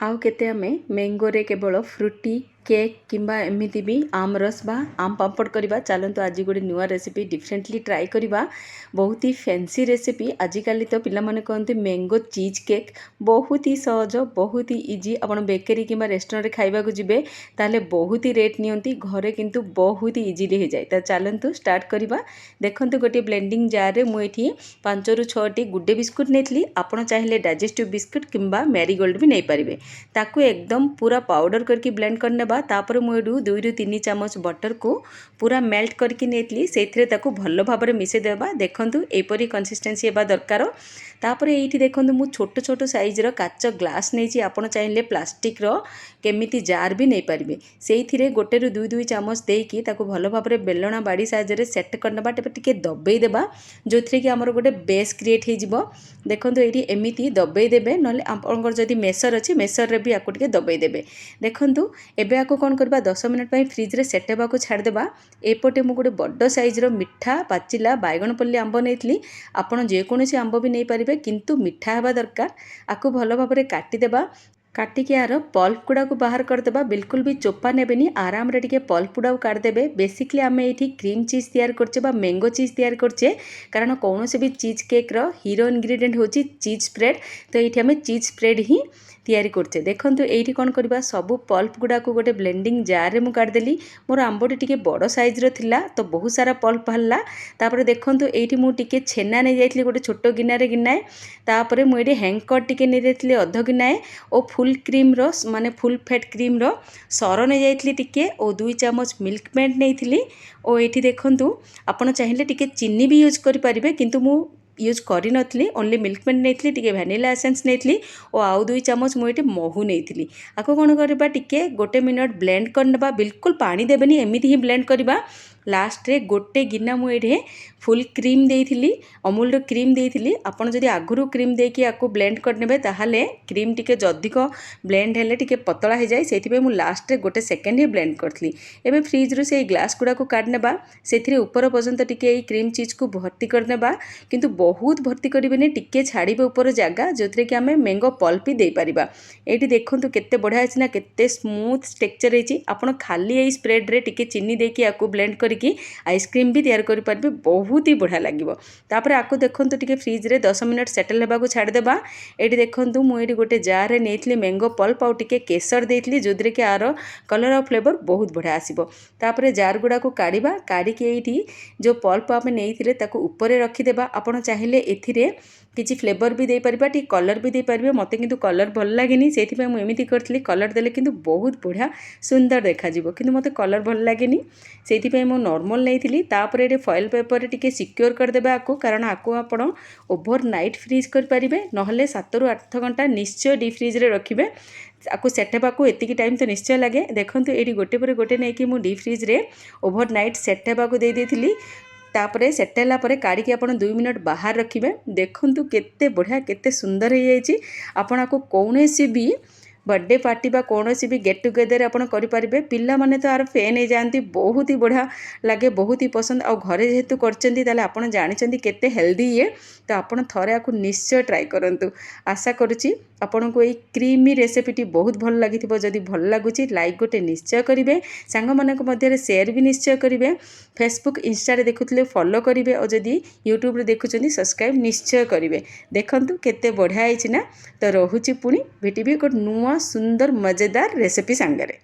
आउ केते आमे मैंगोरे केवल फ्रुटी केक किंबा एमिति भी आम रस बा आम पापड़ करवा चलतु आज गोटे नुआ रेसिपी डिफरेंटली ट्राई करवा। बहुत ही फैंसी रेसिपी आजिकल तो पिला माने कहते मैंगो चीज केक बहुत ही सहज बहुत ही इजी। आप बेकरी किंबा रेस्टोरेंट खाइबा जिबे ताले बहुत ही रेट नियंती घरे किंतु बहुत ही इजीली हो जाए। तो चलतु स्टार्ट करवा। देखंतु गोटे ब्लेंडिंग जार रे मुठी 5 ରୁ 6टी गुड्डे बिस्कुट नेतली। आपण चाहिले डाइजेस्टिव बिस्कुट किंबा मैरीगोल्ड भी नहीं पारिबे। ताकू एकदम पूरा पाउडर करके ब्लेंड करने तापर मुझे 2 ରୁ 3 ଚାମଚ बटर को पूरा मेल्ट करके नेतली से ताकू भल भाव मिसे देबा। देखंतु एपरी कंसिस्टेंसी हेबा दरकार। तापर एठी देखंतु मु छोट छोट साइज रो काच ग्लास नेछि। आपण चाहिले प्लास्टिक रो केमिति जार भी नहीं पारिबे। सेइथिरे गोटे ରୁ 2 ଚାମच देकी ताकू भल भाव बेलणा बाड़ी साइज रे सेट करनबा टिके दबेई देबा जोथरे कि हमर गोटे बेस क्रिएट हे जिवो। देखंतु एठी एमिति दबेई देबे नले आपनकर जदी मेसर अछि मेसर रे भी आकु टिके दबेई देबे। देखंतु एबे आकु कोन करबा 10 मिनिट पई फ्रिज रे सेट हेबा को छाड़ देबा। एपटे मु गोटे बड्ड साइज रो मिठा पाचिला बैगणपल्ली आंब नेतली। आपण जे कोनोसी आंब भी नहीं पारिबे किंतु मिठा हेबा दरकार। आकु भल भाव काटी देबा। काटिकी यार पल्प गुड़ा को बाहर करदेबा। बिल्कुल भी चोपा नेबेनी आराम रे टिके पल्प गुड़ा को काटदेबे। बेसिकली आम ये क्रीम चीज तैयार करछे बा मैंगो चीज तैयार करछे कारण कौन से भी चीज केक रो हीरो इंग्रेडिएंट होची चीज स्प्रेड। तो ये आम चीज स्प्रेड ही तैयारी करछे। देखंतु एठी कोन करबा सबु पल्प गुड़ा को गोटे ब्लेंडिंग जार रे मु काटदेली। मोर आंबटी टिके बड़ साइज रो थिला तो बहुत सारा पल्प हल्ला। तापरे देखंतु एठी मु टिके छेना नै जाइतली गोटे छोटो गिनारे गिनाए। तापरे मु एठी हैंकर टिके नै देतली अध गिनाए ओ फुल क्रीम रो माने फुल फैट क्रीम रो सर नै जाइतली टिके ओ 2 चामच मिल्क मेड नैथिली। ओ एठी देखंतु आपण चाहिले टिके चीनी भी यूज करि परिबे किंतु मु यूज करी नथली ओनली मिल्क मेड नैथिली टिके वैनिला एसेंस नैथिली ओ आउ 2 चामच मु एठी महू नैथिली। आको कोन करबा टिके गोटे मिनट ब्लेंड करनबा। बिल्कुल पानी देबेनी एमिति ही ब्लेंड करबा। लास्ट रे गोटे गिना मु एठी फुल क्रीम देइथिली अमूल रो क्रीम देइथिली। आपण जदि आगुरु क्रीम देकी आको ब्लेंड करनेबे ताहाले क्रीम टिके जदिक ब्लेंड हेले टिके पतला हो जाए। सेथिबे मु लास्ट रे गोटे सेकेंड ही ब्लेंड करथली। एबे फ्रिज रो से ग्लास गुडा को काढनेबा सेथिरे ऊपर पर्यंत टिके क्रीम चीज को भर्ती करनेबा किंतु बहुत भर्ती करिबेनी टिके छाड़ीबे ऊपर जगह जोथरे कि आमे मैंगो पल्प ही दे परिबा। एठी देखंतु केते बढ़िया अछि ना केते स्मूथ टेक्सचर हेछि। आपण खाली एई स्प्रेड रे टिके चीनी देकी आको ब्लेंड करके आइसक्रीम भी तैयार करि पारबे बहुत ही बढ़िया लागिवो। तापरे आको देखंतु टिके फ्रिज रे 10 मिनिट सेटल हेबा को छाड़ देबा। एठी देखंतु मु एठी गोटे जार रे नेथली मैंगो पल्प आ टिके केसर देथली जोदरे कि आरो कलर और फ्लेवर बहुत बढ़िया आसीबो। तापरे जार गुडा को काढिबा काढिके एठी जो पल्प आमे नेइथिले ताको ऊपर रखि देबा। आपण चाहिले एथिरे किछि फ्लेवर भी दे परिबा टी कलर भी दे परिबे। मते किंतु कलर भल लागेनी सेथि मु एमिति करथली। कलर देले किंतु बहुत बढ़िया सुंदर देखा जिवो किंतु मते कलर भल लागेनी सेथि मु नॉर्मल नेइथिली। तापरे एठी फॉइल पेपर रे टिके सिक्योर कर देबा आको कारण आको आपण ओवरनाइट फ्रीज कर परिबे नहले 7 ରୁ 8 घंटा निश्चय डी फ्रीज रे रखिबे। आको सेट हेबाकू एतिकी टाइम तो निश्चय लगे। देखंतु एठी गोटे पर गोटे नै कि मु डी फ्रीज रे ओवरनाइट सेट हेबाकू दे देथिली। तापरे सेट होला परे काढिके आपण 2 मिनिट बाहर रखिबे। देखंतु केते बढ़िया केते सुंदर हे जाईची। आपण आको कोनोसी भी बर्थडे पार्टी बा कोनोसी भी गेट टुगेदर आपण करि परिबे। पिल्ला माने तो आर फैन हे जानती बहुत ही बढ़िया लागे बहुत ही पसंद आ घरे जेहेतु करचंती ताले आपण जानिचंती केते हेल्दी ये। तो आपण थरे आकु निश्चय ट्राई करंतु। आशा करूची आपण को ए क्रीमी रेसिपीटी बहुत भल लागिथिबो। जदि भल लागुची लाइक गोटे निश्चय करिवे सांग मानक मध्य रे शेयर भी निश्चय करिवे। फेसबुक इंस्टा रे देखुतले फॉलो करिवे और जदि यूट्यूब रे देखुचंती सब्सक्राइब निश्चय करिवे। देखंतु केते बढ़िया आइछि ना। तो रहुची पुणी भेटिबे एक नुआ सुंदर मजेदार रेसिपी सांगरे।